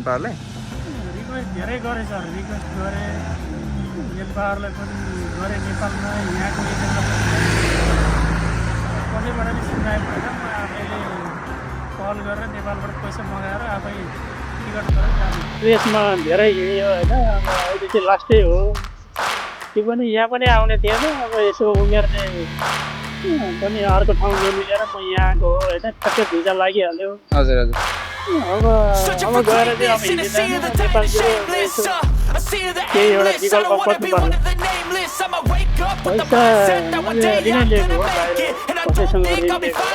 पावरले? Request धेरै गरे sir, request गरे पावरलाई पनि गरे, नेपालमा यहाँको एजेन्डा कसैबाट पनि सुनाइ भएन। म आफैले कल गरेर नेपालबाट पैसा मगाएर आफै टिकट गरेर जाने। देशमा धेरै हिँड्यो होइन, अब अहिले चाहिँ लास्टै हो। त्यो पनि यहाँ पनि आउने थिएन, अब यसो उमेरले पनि अर्को ठाउँ मिलेर म यहाँ आएको हो होइन, ठ्याक्कै भिजा लागिहाल्यो। हजुर हजुर। अब गएर चाहिँ अब हिँडिँदैन, नेपालतिर यसो केही एउटा विकल्प खोज्नुपर्छ। पैसा मैले ऋणै लिएको हो, बाहिर कसैसँग ऋण लिएको हो।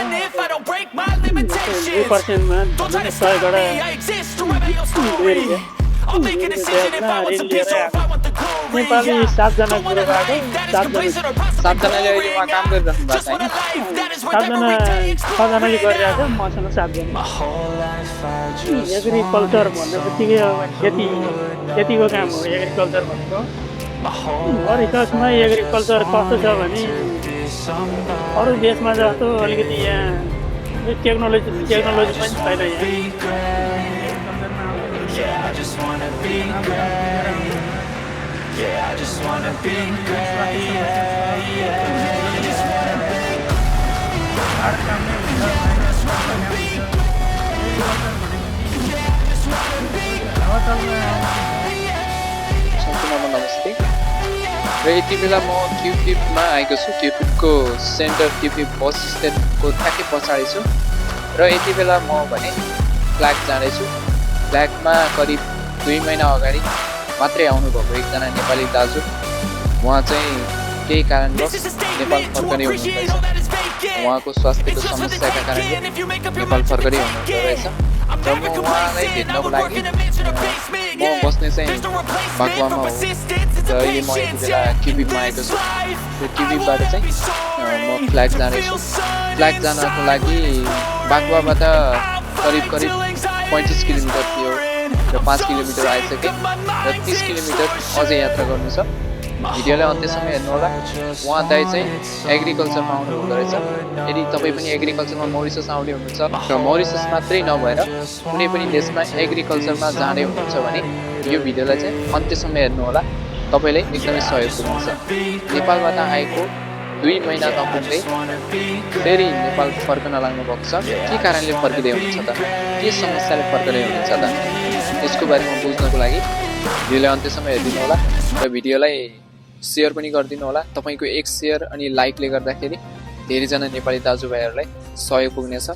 2%मा सयबाट 2 ऋण लिएर नेपाली 7जना कुरो भएको, 7जनाले अहिले उहाँ काम गरिराख्नु भएको छैन? 6जनाले गरिरहेको छ, मसँग 7जना। एग्रिकल्चर भन्ने बित्तिकै अब खेतीको काम हो एग्रिकल्चर भनेको। मरिससमा एग्रिकल्चर कस्तो छ भने अरू देशमा जस्तो अलिकति यहाँ टेक्नोलोजी पनि छैन सम्पूर्णमा नमस्ते। र यति बेला म क्युपिपमा आएको छु। क्युपिपको सेन्टर क्युपिप बस स्ट्यान्डको ठ्याक्कै पछाडि छु र यति बेला म भने फ्ल्याग जाँदैछु। फ्ल्यागमा करिब 2 महिना अगाडि मात्रै आउनुभएको एकजना नेपाली दाजु, उहाँ चाहिँ केही कारणवश नेपाल फर्कने हुनुहुँदैछ। उहाँको स्वास्थ्यको समस्याका कारणले नेपाल फर्कने हुनुहुँदो रहेछ र म उहाँलाई भेट्नको लागि म बस्ने चाहिँ बागवामा हो र अहिले म यति बेला क्युबिकमा आएको छु। त्यो क्युबिकबाट चाहिँ म फ्ल्याग जाँदैछु। फ्ल्याग जानको लागि बागवाबाट करिब 35 किलोमिटर थियो र 5 किलोमिटर आइसकेँ र 30 किलोमिटर अझै यात्रा गर्नु छ। भिडियोलाई अन्त्यसम्म हेर्नुहोला। उहाँ दाइ चाहिँ एग्रिकल्चरमा आउनु हुँदो रहेछ। यदि तपाईँ पनि एग्रिकल्चरमा मरिसस आउने हुनुहुन्छ र मरिसस मात्रै नभएर कुनै पनि देशमा एग्रिकल्चरमा जाँदै हुनुहुन्छ भने यो भिडियोलाई चाहिँ अन्त्यसम्म हेर्नुहोला, तपाईँलाई एकदमै सहयोग पुग्नेछ। नेपालबाट आएको 2 महिना नपुग्दै फेरि नेपाल फर्कन लाग्नु भएको छ। के कारणले फर्किँदै हुनुहुन्छ त? के समस्याले फर्किँदै हुनुहुन्छ त? यसको बारेमा बुझ्नको लागि भिडियोलाई अन्त्यसम्म हेरिदिनु होला र भिडियोलाई सेयर पनि गरिदिनु होला। तपाईँको एक सेयर अनि लाइकले गर्दाखेरि धेरैजना नेपाली दाजुभाइहरूलाई सहयोग पुग्नेछ।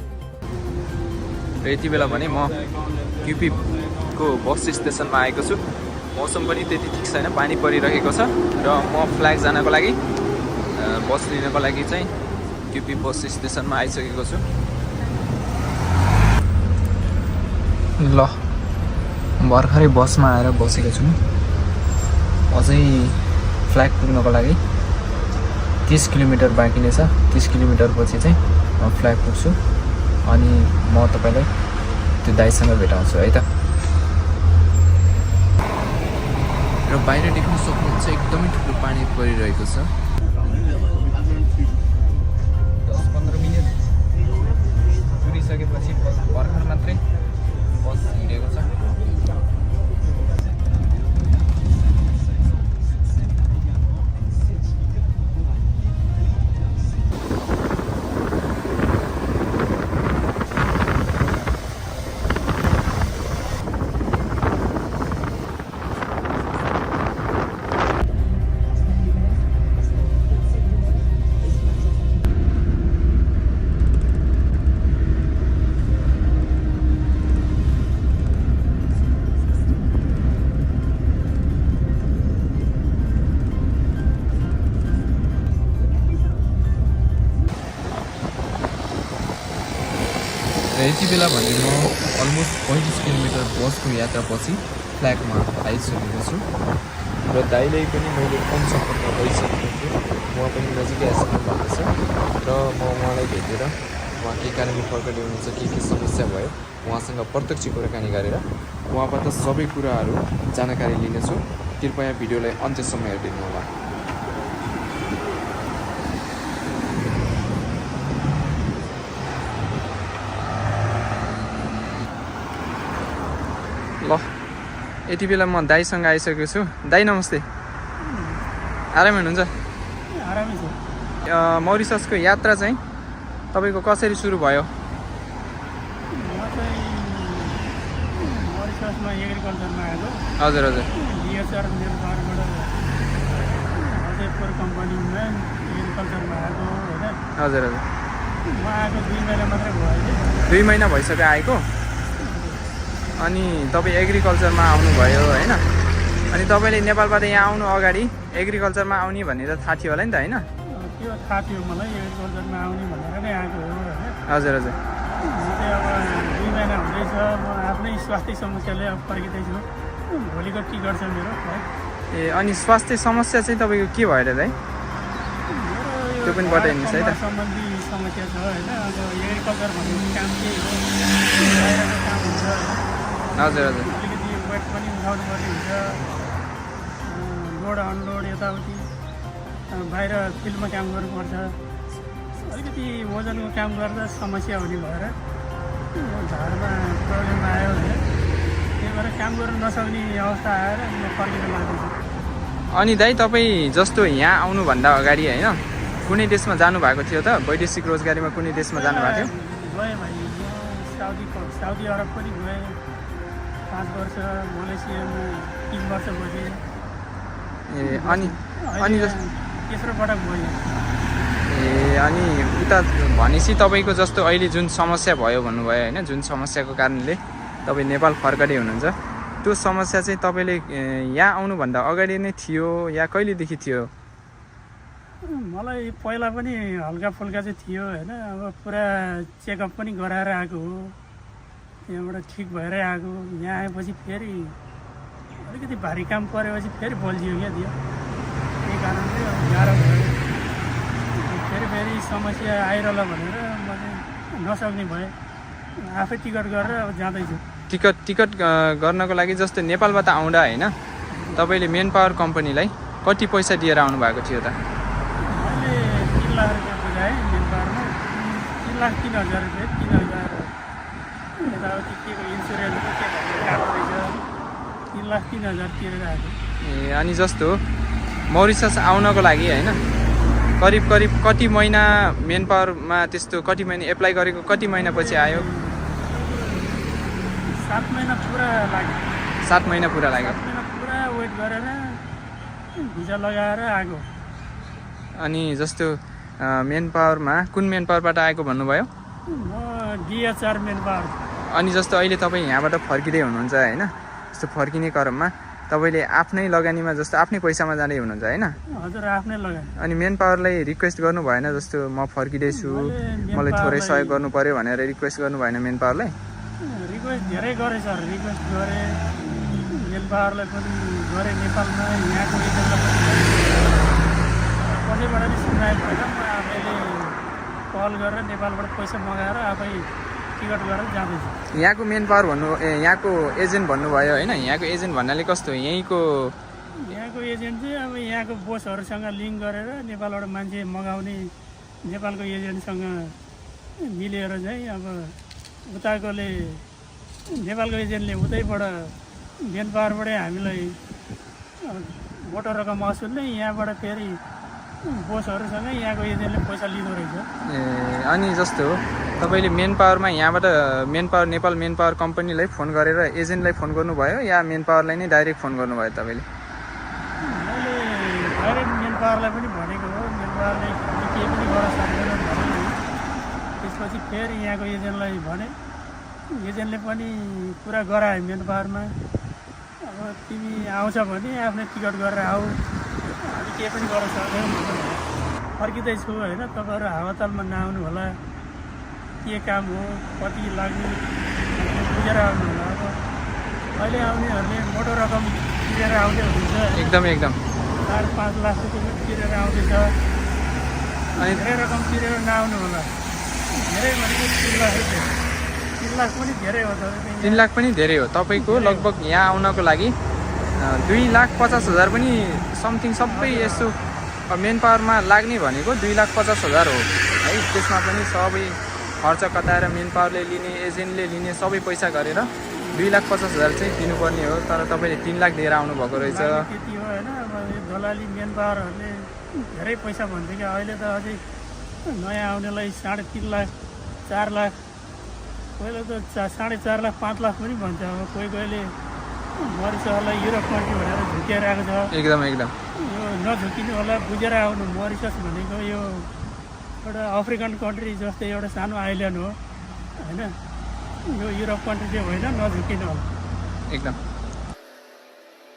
र यति बेला भने म क्युपिपको बस स्टेसनमा आएको छु। मौसम पनि त्यति ठिक छैन, पानी परिरहेको छ र म फ्ल्याग जानको लागि बस लिनको लागि चाहिँ क्युपिप बस स्टेसनमा आइसकेको छु। ल भर्खरै बसमा आएर बसेको छु। अझै फ्ल्याग पुग्नको लागि 30 किलोमिटर बाँकी नै छ। 30 किलोमिटर पछि चाहिँ म फ्ल्याग पुग्छु अनि म तपाईँलाई त्यो दाइसँग भेटाउँछु है त। र बाहिर देख्न सक्नुहुन्छ एकदमै ठुलो पानी परिरहेको छ। 10-15 मिनट कुरिसकेपछि भर्खर मात्रै बस हिँडेको छ। यति बेला भने म अलमोस्ट 35 किलोमिटर बसको यात्रापछि फ्ल्यागमा आइसकेको छु र दाइले पनि मैले फोन सम्पर्क गरिसकेको छु। उहाँ पनि नजिकै आइसक्नु भएको छ र म उहाँलाई भेटेर उहाँ के कारणले फर्किँदै हुनुहुन्छ, के समस्या भयो, उहाँसँग प्रत्यक्ष कुराकानी गरेर उहाँबाट सबै कुराहरू जानकारी लिनेछु। कृपया भिडियोलाई अन्त्यसम्म हेरिदिनु होला। ल यति बेला म दाईसँग आइसकेको छु। दाई नमस्ते, आरामै हुनुहुन्छ? आरामै छ। मरिससको यात्रा चाहिँ तपाईँको कसरी सुरु भयो? म चाहिँ मरिससमा एग्रिकल्चरमा आएको। हजुर हजुर। DSR मेरो घरबाट अजयपुर कम्पनीमा एग्रिकल्चरमा आएको होइन। हजुर हजुर। म आएको 2 महिना मात्रै भयो। 2 महिना भइसक्यो आएको। अनि तपाईँ एग्रिकल्चरमा आउनुभयो होइन? अनि तपाईँले नेपालबाट यहाँ आउनु अगाडि एग्रिकल्चरमा आउने भनेर थाहा थियो होला नि त होइन? त्यो थाहा थियो मलाई, एग्रिकल्चरमा आउने भनेर नै आएको हो होइन। हजुर हजुर। म चाहिँ अब 2 महिना हुँदैछ, म आफ्नै स्वास्थ्य समस्याले अब फर्किँदैछु। भोलिको टिकट छ मेरो है। ए अनि स्वास्थ्य समस्या चाहिँ तपाईँको के भएर दाइ? त्यो पनि बताइदिनुहोस् है त। सम्बन्धी समस्या छ होइन। अब एग्रिकल्चर भन्ने काम के हो, बाहिरको काम हुन्छ होइन। हजुर हजुर। अलिकति वेट पनि उठाउनु पर्ने हुन्छ, लोड अनलोड यताउति, बाहिर फिल्डमा काम गर्नुपर्छ। अलिकति वजनको काम गर्दा समस्या हुने भएर घरमा प्रब्लम आयो होइन। त्यही भएर काम गर्न नसक्ने अवस्था आएर म फर्किन लाग्दैछु। अनि दाइ तपाईँ जस्तो यहाँ आउनुभन्दा अगाडि होइन कुनै देशमा जानुभएको थियो त? वैदेशिक रोजगारीमा कुनै देशमा जानुभएको थियो? गएँ भाइ, म साउदी अरब पनि गएँ 5 वर्ष, मलेसियामा 3 वर्ष बसेँ। ए अनि अनि तेस्रो पटक गएँ। ए अनि उता भनेपछि तपाईँको जस्तो अहिले जुन समस्या भयो भन्नुभयो होइन, जुन समस्याको कारणले तपाईँ नेपाल फर्कदै हुनुहुन्छ, त्यो समस्या चाहिँ तपाईँले यहाँ आउनुभन्दा अगाडि नै थियो या कहिलेदेखि थियो? मलाई पहिला पनि हल्का फुल्का चाहिँ थियो होइन। अब पुरा चेकअप पनि गराएर आएको हो, त्यहाँबाट ठिक भएरै आएको। यहाँ आएपछि फेरि अलिकति भारी काम परेपछि फेरि बल्झियो क्या त्यो। त्यही कारणले अब गाह्रो भयो। फेरि समस्या आइरहला भनेर म चाहिँ नसक्ने भएँ, आफै टिकट गरेर अब जाँदैछु। टिकट गर्नको लागि जस्तो नेपालबाट आउँदा होइन तपाईँले मेन पावर कम्पनीलाई कति पैसा दिएर आउनुभएको थियो त? मैले 3 लाख रुपियाँ बुझाएँ मेन पावरमा। 3,03,000 रुपियाँ, 3,000 यताउति के को इन्सुरेन्सको के भन्ने काट्दो रहेछ। 3,03,000 तिरेर आएको। ए अनि जस्तो मरिसस आउनको लागि होइन करिब कति महिना मेन पावरमा त्यस्तो कति महिना एप्लाई गरेको, कति महिनापछि आयो? 7 महिना पुरा लाग्यो। 7 महिना पुरा लाग्यो। 7 महिना पुरा वेट गरेर भिजा लगाएर आएको। अनि जस्तो मेन पावरमा कुन मेन पावरबाट आएको भन्नुभयो? म DSR मेन पावर। अनि जस्तो अहिले तपाईँ यहाँबाट फर्किँदै हुनुहुन्छ होइन, जस्तो फर्किने क्रममा तपाईँले आफ्नै लगानीमा जस्तो आफ्नै पैसामा जाँदै हुनुहुन्छ होइन? हजुर, आफ्नै लगाएँ। अनि मेन पावरलाई रिक्वेस्ट गर्नु भएन जस्तो म फर्किँदैछु, मलाई थोरै सहयोग गर्नु पऱ्यो भनेर रिक्वेस्ट गर्नु भएन मेन पावरलाई? रिक्वेस्ट धेरै गरेँ सर, रिक्वेस्ट गरेँ मेन पावरलाई पनि गरेँ, नेपालमा यहाँको एजेन्टलाई पनि कसैबाट नि सुनाइ भएन। म आफैले कल गरेर नेपालबाट पैसा मगाएर आफै टिकट गरेर जाँदैछु। यहाँको मेन पावर यहाँको एजेन्ट भन्नुभयो होइन, यहाँको एजेन्ट भन्नाले कस्तो? यहीँको एजेन्ट चाहिँ अब यहाँको बोसहरूसँग लिङ्क गरेर नेपालबाट मान्छे मगाउने नेपालको एजेन्टसँग मिलेर चाहिँ अब उताकोले नेपालको एजेन्टले उतैबाट मेन पावरबाटै हामीलाई मोटो रकम असुलले यहाँबाट फेरि बोसहरूसँग यहाँको एजेन्टले पैसा लिँदो रहेछ। ए अनि जस्तो तपाईँले मेन पावरमा यहाँबाट नेपाल मेन पावर कम्पनीलाई फोन गरेर एजेन्टलाई फोन गर्नुभयो या मेन पावरलाई नै डाइरेक्ट फोन गर्नुभयो तपाईँले? मैले डाइरेक्ट मेन पावरलाई पनि भनेको हो, मेन पावरले केही पनि गर्न सक्दैन भने। त्यसपछि फेरि यहाँको एजेन्टलाई भने, एजेन्टले पनि पुरा गराए मेन पावरमा। अब तिमी आउँछ भने आफ्नै टिकट गरेर आऊ, हामी केही पनि गर्न सक्दैन। फर्किँदैछु होइन, तपाईँहरू हावातालमा नआउनु होला, के काम हो कति लाग्ने बुझेर आउनु होला। अब अहिले आउनेहरूले मोटो रकम तिरेर आउँदै हुन्छ, एकदम 4-5 लाख रुपियाँ तिरेर आउँदैछ। अनि धेरै रकम तिरेर नआउनु होला। धेरै भनेको 3 लाख रुपियाँ, 3 लाख पनि धेरै हो सर। 3 लाख पनि धेरै हो तपाईँको। लगभग यहाँ आउनको लागि 2,50,000 पनि समथिङ सबै यसो मेन पावरमा लाग्ने भनेको 2,50,000 हो है। त्यसमा पनि सबै खर्च कताएर मेन पावरले लिने, एजेन्टले लिने सबै पैसा गरेर 2,50,000 चाहिँ दिनुपर्ने हो, तर तपाईँले 3 लाख दिएर आउनुभएको रहेछ। त्यति हो होइन। अब यो दलाली मेन पावरहरूले धेरै पैसा भन्थ्यो कि अहिले त अझै नयाँ आउनेलाई 3.5 लाख 4 लाख, पहिला त 4.5 लाख 5 लाख पनि भन्छ। अब कोहीले मरिससलाई युरोप कन्ट्री भनेर झुकिरहेको छ। एकदम यो नझुकिनु होला, बुझेर आउनु। मरिसस भनेको यो एउटा अफ्रिकन कन्ट्री जस्तै एउटा सानो आइल्यान्ड हो होइन। यो युरोप कन्ट्री चाहिँ होइन, नझुकिनु होला एकदम।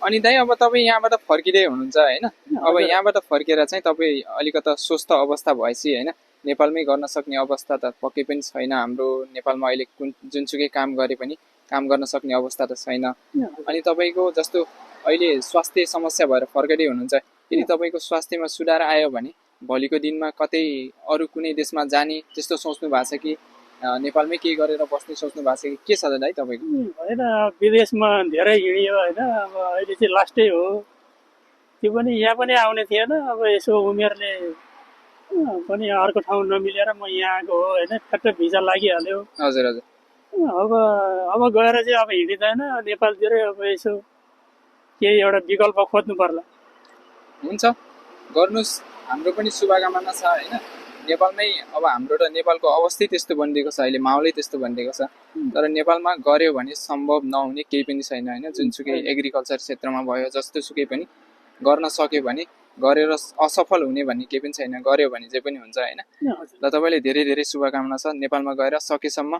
अनि दाइ अब तपाईँ यहाँबाट फर्किँदै हुनुहुन्छ होइन, अब यहाँबाट फर्केर चाहिँ तपाईँ अलिकता स्वस्थ अवस्था भएपछि होइन, नेपालमै गर्न सक्ने अवस्था त पक्कै पनि छैन। हाम्रो नेपालमा अहिले जुनसुकै काम गरे पनि काम गर्न सक्ने अवस्था त छैन। अनि तपाईँको जस्तो अहिले स्वास्थ्य समस्या भएर फर्किँदै हुनुहुन्छ, यदि तपाईँको स्वास्थ्यमा सुधार आयो भने भोलिको दिनमा कतै अरू कुनै देशमा जाने त्यस्तो सोच्नु भएको छ कि नेपालमै केही गरेर बस्ने सोच्नु भएको छ कि के छ त दाइ तपाईँको? होइन, विदेशमा धेरै हिँडियो होइन। अब अहिले चाहिँ लास्टै हो त्यो पनि। यहाँ पनि आउने थिएन। अब यसो उमेरले पनि अर्को ठाउँ नमिलेर म यहाँ आएको हो होइन। ठ्याक्क भिजा लागिहाल्यो। हजुर हजुर। अब गएर चाहिँ अब हिँडिँदैन नेपालतिरै। अब यसो केही एउटा विकल्प खोज्नु पर्ला। हुन्छ, गर्नुहोस्। हाम्रो पनि शुभकामना छ होइन। नेपालमै अब हाम्रो त नेपालको अवस्थै त्यस्तो बनिदिएको छ, अहिले माहौलै त्यस्तो बनिदिएको छ। तर नेपालमा गऱ्यो भने सम्भव नहुने केही पनि छैन होइन। जुनसुकै एग्रिकल्चर क्षेत्रमा भयो, जस्तोसुकै पनि गर्न सक्यो भने गरेर असफल हुने भन्ने केही पनि छैन। गऱ्यो भने जे पनि हुन्छ होइन। ल तपाईँले धेरै धेरै शुभकामना छ। नेपालमा गएर सकेसम्म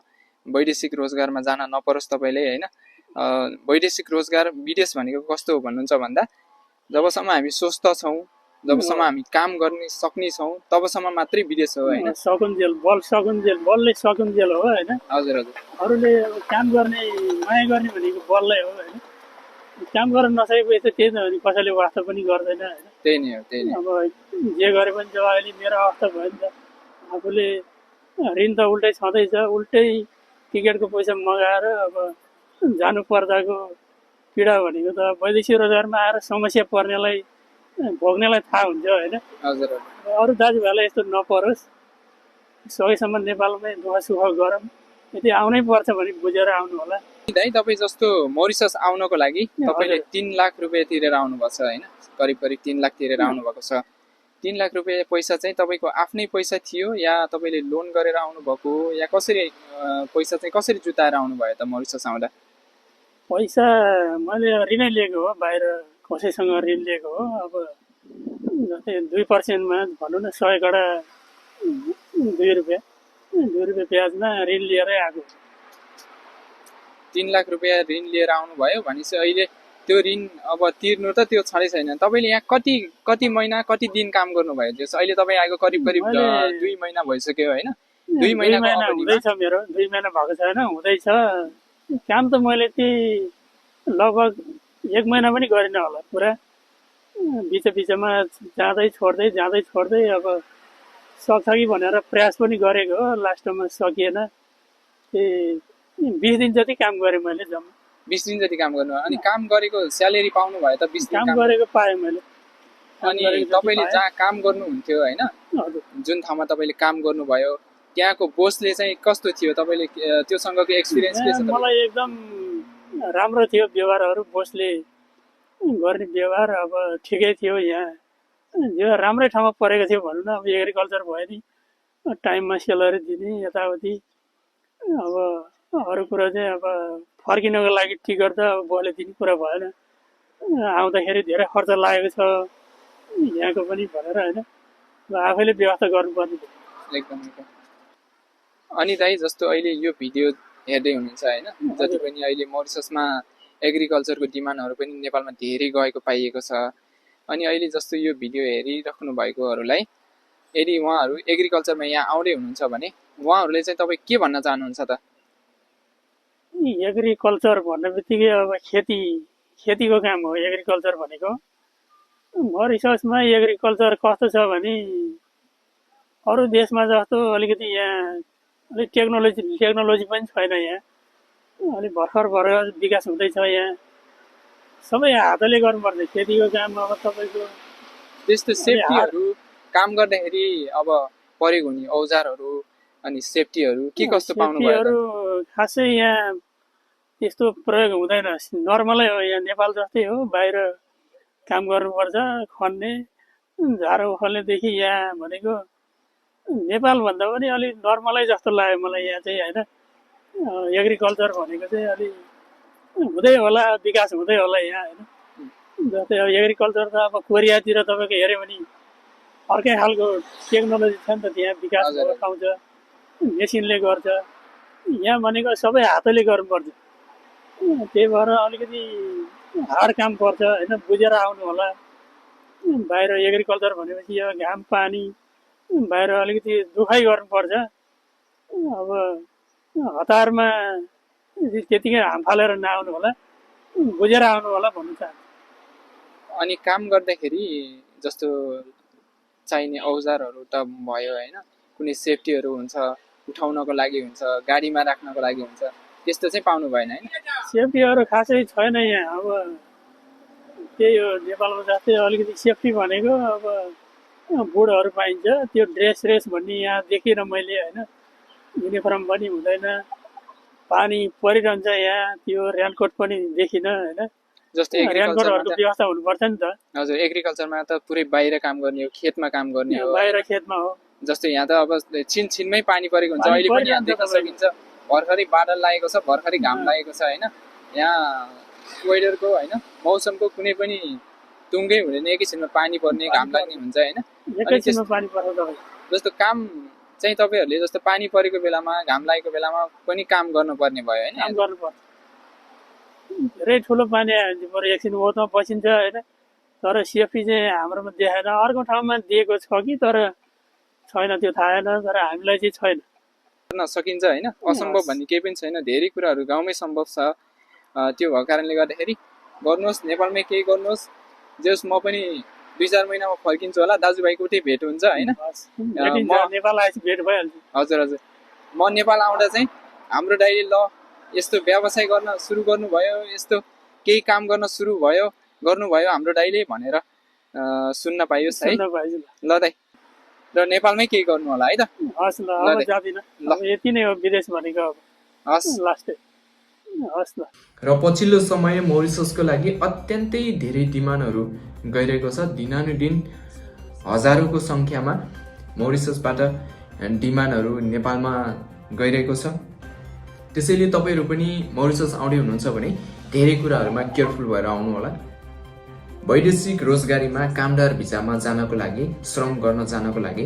वैदेशिक रोजगारमा जान नपरोस् तपाईँले होइन। वैदेशिक रोजगार विदेश भनेको कस्तो हो भन्नुहुन्छ भन्दा, जबसम्म हामी स्वस्थ छौँ, जबसम्म हामी काम गर्ने सक्ने छौँ, तबसम्म मात्रै विदेश हो होइन। सकुन्जेल बलले सकुन्जेल हो होइन। हजुर हजुर। अरूले काम गर्ने माया गर्ने भनेको बललाई हो होइन। काम गर्न नसकेपछि त त्यही त हो नि, कसैले वास्ता पनि गर्दैन होइन। त्यही नै हो, त्यही नै। अब जे गरे पनि जब अहिले मेरो अवस्था भयो नि त, आफूले ऋण त उल्टै छँदैछ। उल्टै टिकटको पैसा मगाएर अब जानु पर्दाको पीडा भनेको त वैदेशिक रोजगारमा आएर समस्या पर्नेलाई भोग्नेलाई थाहा हुन्छ होइन। हजुर। अरू दाजुभाइलाई यस्तो नपरोस्। सकेसम्म नेपालमै दुःख सुख गरौँ। यदि आउनै पर्छ भने बुझेर आउनु होला। दाइ तपाईँ जस्तो मरिसस आउनको लागि तपाईँले 3 लाख रुपियाँ तिरेर आउनुभएको छ होइन। करिब 3 लाख तिरेर आउनुभएको छ। 3 लाख रुपियाँ पैसा चाहिँ तपाईँको आफ्नै पैसा थियो या तपाईँले लोन गरेर आउनुभएको हो, या कसरी पैसा चाहिँ कसरी जुटाएर आउनुभयो त मरिसस आउँदा? पैसा मैले ऋणै लिएको हो, बाहिर कसैसँग ऋण लिएको हो। अब जस्तै 2%मा भनौँ न, 100 कडा 2 रुपियाँ ब्याजमा ऋण लिएरै आएको। 3 लाख रुपियाँ ऋण लिएर आउनुभयो भनेपछि अहिले त्यो ऋण अब तिर्नु त त्यो छँदै छैन। तपाईँले यहाँ कति महिना कति दिन काम गर्नुभयो? जस अहिले तपाईँ आएको करिब 2 महिना भइसक्यो होइन। 2 महिना हुँदैछ मेरो। 2 महिना भएको छैन, हुँदैछ काम त। मैले त्यही लगभग 1 महिना पनि गरिनँ होला पुरा। बिचमा जाँदै छोड्दै अब सक्छ कि भनेर प्रयास पनि गरेको हो। लास्टमा सकिएन। 20 दिन जति काम गरेँ मैले जम्मा। 20 दिन जति काम गर्नु। अनि काम गरेको स्यालेरी पाउनु भयो त? 20 दिन काम गरेको पाएँ मैले। अनि तपाईँले जहाँ काम गर्नुहुन्थ्यो होइन, जुन ठाउँमा तपाईँले काम गर्नुभयो, त्यहाँको बोसले चाहिँ कस्तो थियो? तपाईँले त्योसँगको एक्सपिरियन्स के छ? मलाई एकदम राम्रो थियो व्यवहारहरू। बोसले गर्ने व्यवहार अब ठिकै थियो। यहाँ राम्रै ठाउँमा परेको थियो भनौँ न। अब एग्रिकल्चर भयो नि, टाइममा सेलरी दिने यताउति। अब अरू कुरा चाहिँ अब फर्किनको लागि टिकट त अब बोले दिने कुरा भएन। आउँदाखेरि धेरै खर्च लागेको छ यहाँको पनि भनेर होइन। आफैले व्यवस्था गर्नुपर्ने थियो एकदम। अनि दाइ जस्तो अहिले यो भिडियो हेर्दै हुनुहुन्छ होइन, जति पनि अहिले मरिससमा एग्रिकल्चरको डिमान्डहरू पनि नेपालमा धेरै गएको पाइएको छ। अनि अहिले जस्तो यो भिडियो हेरिराख्नु भएकोहरूलाई यदि उहाँहरू एग्रिकल्चरमा यहाँ आउँदै हुनुहुन्छ भने उहाँहरूले चाहिँ तपाईँ के भन्न चाहनुहुन्छ त? एग्रिकल्चर भन्ने बित्तिकै अब खेतीको काम हो एग्रिकल्चर भनेको। मरिससमा एग्रिकल्चर कस्तो छ भने अरू देशमा जस्तो अलिकति यहाँ अलिक टेक्नोलोजी पनि छैन। यहाँ अलिक भर्खर विकास हुँदैछ। यहाँ सबै हातले गर्नुपर्छ खेतीको काम। अब तपाईँको त्यस्तो सेफ्टीहरू काम गर्दाखेरि अब प्रयोग हुने औजारहरू अनि सेफ्टीहरू के कस्तो पाउनु भयो? खासै यहाँ त्यस्तो प्रयोग हुँदैन। नर्मलै हो, यहाँ नेपाल जस्तै हो। बाहिर काम गर्नुपर्छ, खन्ने झारो उखाल्नेदेखि यहाँ भनेको नेपालभन्दा पनि अलिक नर्मलै जस्तो लाग्यो मलाई यहाँ चाहिँ होइन। एग्रिकल्चर भनेको चाहिँ अलिक हुँदै होला, विकास हुँदै होला यहाँ होइन। जस्तै अब एग्रिकल्चर त अब कोरियातिर तपाईँको हेऱ्यो भने अर्कै खालको टेक्नोलोजी छ नि त, त्यहाँ विकास पाउँछ, मेसिनले गर्छ। यहाँ भनेको सबै हातले गर्नुपर्छ, त्यही भएर अलिकति हार्ड काम पर्छ होइन। बुझेर आउनु होला। बाहिर एग्रिकल्चर भनेपछि अब घाम पानी बाहिर अलिकति दुखाइ गर्नुपर्छ। अब हतारमा त्यतिकै हाम फालेर नआउनु होला, बुझेर आउनु होला भन्नु चाहन्छु। अनि काम गर्दाखेरि जस्तो चाहिने औजारहरू त भयो होइन, कुनै सेफ्टीहरू हुन्छ, उठाउनको लागि हुन्छ, गाडीमा राख्नको लागि हुन्छ, त्यस्तो चाहिँ पाउनु भएन होइन? सेफ्टीहरू खासै छैन यहाँ। अब त्यही हो, नेपालमा जस्तै अलिकति सेफ्टी भनेको अब बुटहरू पाइन्छ, त्यो ड्रेस भन्ने यहाँ देखिनँ मैले होइन। युनिफर्म पनि हुँदैन, पानी परिरहन्छ यहाँ, त्यो रेनकोट पनि देखिनँ होइन। जस्तै रेनकोटहरूको व्यवस्था हुनुपर्छ नि त। हजुर, एग्रिकल्चरमा त पुरै बाहिर काम गर्ने हो, खेतमा काम गर्ने हो, बाहिर खेतमा हो। जस्तो यहाँ त अब छिनछिनमै पानी परेको हुन्छ। अहिले पनि यहाँ देख्न सकिन्छ भर्खरै बादल लागेको छ, भर्खरै घाम लागेको छ होइन। यहाँ वेदरको होइन, मौसमको कुनै पनि टुङ्गै हुँदैन, एकैछिनमा पानी पर्ने, घाम लाग्ने हुन्छ होइन। एकैछिनमा पानी पर्छ तपाईँ। जस्तो काम चाहिँ तपाईँहरूले जस्तो पानी परेको बेलामा, घाम लागेको बेलामा पनि काम गर्नुपर्ने भयो होइन? काम गर्नुपर्छ। धेरै ठुलो पानी आयो भने बरु एकछिन ओतमा बसिन्छ होइन। तर सेफ्टी चाहिँ हाम्रोमा देखाएन। अर्को ठाउँमा दिएको छ कि तर छैन, त्यो थाहा छैन। तर हामीलाई चाहिँ छैन। गर्न सकिन्छ होइन, असम्भव भन्ने केही पनि छैन। धेरै कुराहरू गाउँमै सम्भव छ। त्यो भएको कारणले गर्दाखेरि गर्नुहोस्, नेपालमै केही गर्नुहोस्। जस म पनि 2-4 महिनामा फर्किन्छु होला, दाजुभाइको उठै भेट हुन्छ होइन। नेपाल आएपछि भेट भइहाल्छ। हजुर हजुर, म नेपाल आउँदा चाहिँ हाम्रो दाइले ल यस्तो व्यवसाय गर्न सुरु गर्नुभयो, यस्तो केही काम गर्न सुरु गर्नुभयो हाम्रो दाइले भनेर सुन्न पाइयोस् है। ल दाइ, र नेपालमै केही गर्नु होला है त। हस् ल, अब जादिन, यति नै हो विदेश भनेको। हस् लास्टै हस् ल। र पछिल्लो समय मोरिससको लागि अत्यन्तै धेरै डिमान्डहरू गइरहेको छ। दिनानुदिन हजारौँको सङ्ख्यामा मोरिससबाट डिमान्डहरू नेपालमा गइरहेको छ। त्यसैले तपाईँहरू पनि मोरिसस आउँदै हुनुहुन्छ भने धेरै कुराहरूमा केयरफुल भएर आउनु होला। वैदेशिक रोजगारीमा कामदार भिजामा जानको लागि, श्रम गर्न जानको लागि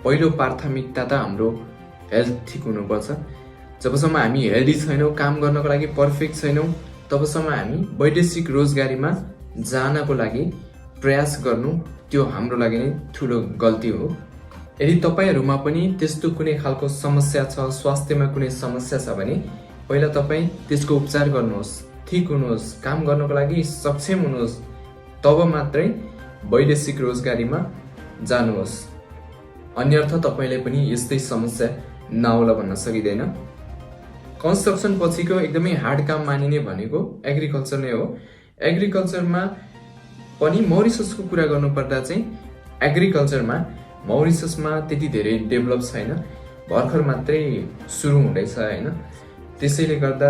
पहिलो प्राथमिकता त हाम्रो हेल्थ ठिक हुनुपर्छ। जबसम्म हामी हेल्दी छैनौँ, काम गर्नको लागि पर्फेक्ट छैनौँ, तबसम्म हामी वैदेशिक रोजगारीमा जानको लागि प्रयास गर्नु त्यो हाम्रो लागि नै ठुलो गल्ती हो। यदि तपाईँहरूमा पनि त्यस्तो कुनै खालको समस्या छ, स्वास्थ्यमा कुनै समस्या छ भने पहिला तपाईँ त्यसको उपचार गर्नुहोस्, ठिक हुनुहोस्, काम गर्नको लागि सक्षम हुनुहोस्, तब मात्रै वैदेशिक रोजगारीमा जानुहोस्। अन्यर्थ तपाईँले पनि यस्तै समस्या नआउला भन्न सकिँदैन। कन्स्ट्रक्सन पछिको एकदमै हार्ड काम मानिने भनेको एग्रिकल्चर नै हो। एग्रिकल्चरमा पनि मोरिससको कुरा गर्नुपर्दा चाहिँ एग्रिकल्चरमा मोरिससमा त्यति धेरै डेभलप छैन, भर्खर मात्रै सुरु हुँदैछ होइन। त्यसैले गर्दा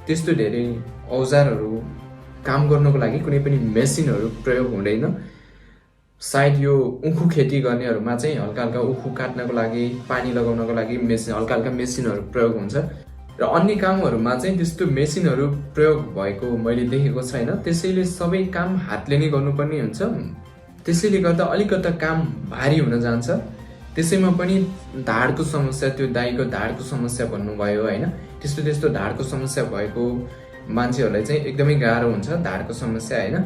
त्यस्तो धेरै औजारहरू, काम गर्नको लागि कुनै पनि मेसिनहरू प्रयोग हुँदैन। सायद यो उखु खेती गर्नेहरूमा चाहिँ हल्का हल्का उखु काट्नको लागि, पानी लगाउनको लागि हल्का हल्का मेसिनहरू प्रयोग हुन्छ। र अन्य कामहरूमा चाहिँ त्यस्तो मेसिनहरू प्रयोग भएको मैले देखेको छैन। त्यसैले सबै काम हातले नै गर्नुपर्ने हुन्छ। त्यसैले गर्दा अलिकता काम भारी हुन जान्छ। त्यसैमा पनि ढाडको समस्या, त्यो दाइको ढाडको समस्या भन्नुभयो होइन, त्यस्तो ढाडको समस्या भएको मान्छेहरूलाई चाहिँ एकदमै गाह्रो हुन्छ ढाडको समस्या होइन।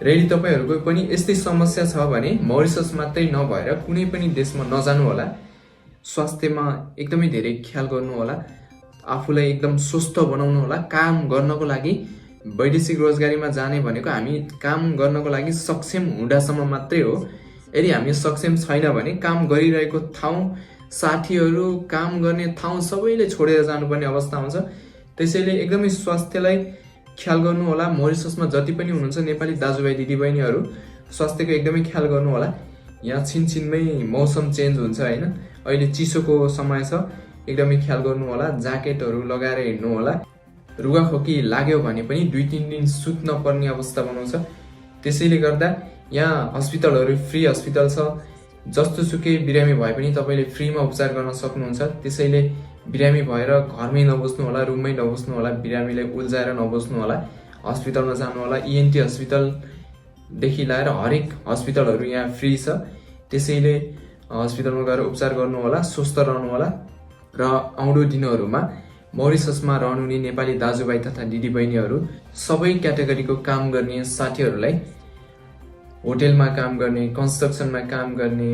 र यदि तपाईँहरूको पनि यस्तै समस्या छ भने मोरिसस मात्रै नभएर कुनै पनि देशमा नजानु होला। स्वास्थ्यमा एकदमै धेरै ख्याल गर्नु होला, आफूलाई एकदम स्वस्थ बनाउनु होला। काम गर्नको लागि वैदेशिक रोजगारीमा जाने भनेको हामी काम गर्नको लागि सक्षम हुँदासम्म मात्रै हो। यदि हामी सक्षम छैन भने काम गरिरहेको ठाउँ, साथीहरू, काम गर्ने ठाउँ सबैले छोडेर जानुपर्ने अवस्था आउँछ। त्यसैले एकदमै स्वास्थ्यलाई ख्याल गर्नु होला। मोरिससमा जति पनि हुनुहुन्छ नेपाली दाजुभाइ दिदीबहिनीहरू, स्वास्थ्यको एकदमै ख्याल गर्नु होला। यहाँ छिनछिनमै मौसम चेन्ज हुन्छ होइन। अहिले चिसोको समय छ, एकदमै ख्याल गर्नु होला। ज्याकेटहरू लगाएर हिँड्नु होला। रुगाखोकी लाग्यो भने पनि 2-3 दिन सुत्न पर्ने अवस्था बनाउँछ। त्यसैले गर्दा यहाँ हस्पिटलहरू फ्री हस्पिटल छ। जस्तो सुकै बिरामी भए पनि तपाईँले फ्रीमा उपचार गर्न सक्नुहुन्छ। त्यसैले बिरामी भएर घरमै नबस्नु होला, रुममै नबस्नु होला, बिरामीलाई उल्झाएर नबस्नु होला, हस्पिटलमा जानु होला। ENT हस्पिटलदेखि लिएर हरेक हस्पिटलहरू यहाँ फ्री छ। त्यसैले हस्पिटलमा गएर उपचार गर्नु होला, स्वस्थ रहनु होला। र आउँदो दिनहरूमा मरिससमा रहनुहुने नेपाली दाजुभाइ तथा दिदीबहिनीहरू सबै क्याटेगोरीको काम गर्ने साथीहरूलाई, होटेलमा काम गर्ने, कन्स्ट्रक्सनमा काम गर्ने,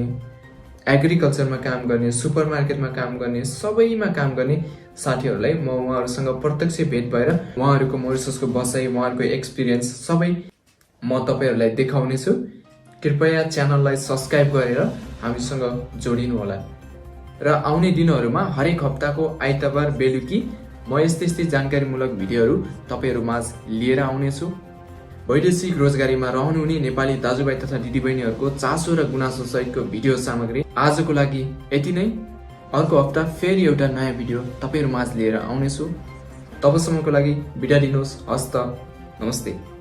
एग्रिकल्चरमा काम गर्ने, सुपरमार्केटमा काम गर्ने, सबैमा काम गर्ने साथीहरूलाई म उहाँहरूसँग प्रत्यक्ष भेट भएर उहाँहरूको मरिससको बसाइ, उहाँहरूको एक्सपिरियन्स सबै म तपाईँहरूलाई देखाउनेछु। कृपया च्यानललाई सब्सक्राइब गरेर हामीसँग जोडिनु होला। र आउने दिनहरूमा हरेक हप्ताको आइतबार बेलुकी म यस्तै जानकारीमूलक भिडियोहरू तपाईँहरू माझ लिएर आउनेछु। वैदेशिक रोजगारीमा रहनुहुने नेपाली दाजुभाइ तथा दिदीबहिनीहरूको चासो र गुनासो सहितको भिडियो सामग्री आजको लागि यति नै। अर्को हप्ता फेरि एउटा नयाँ भिडियो तपाईँहरू माझ लिएर आउनेछु। तबसम्मको लागि बिदा दिनुहोस्। हस्त, नमस्ते।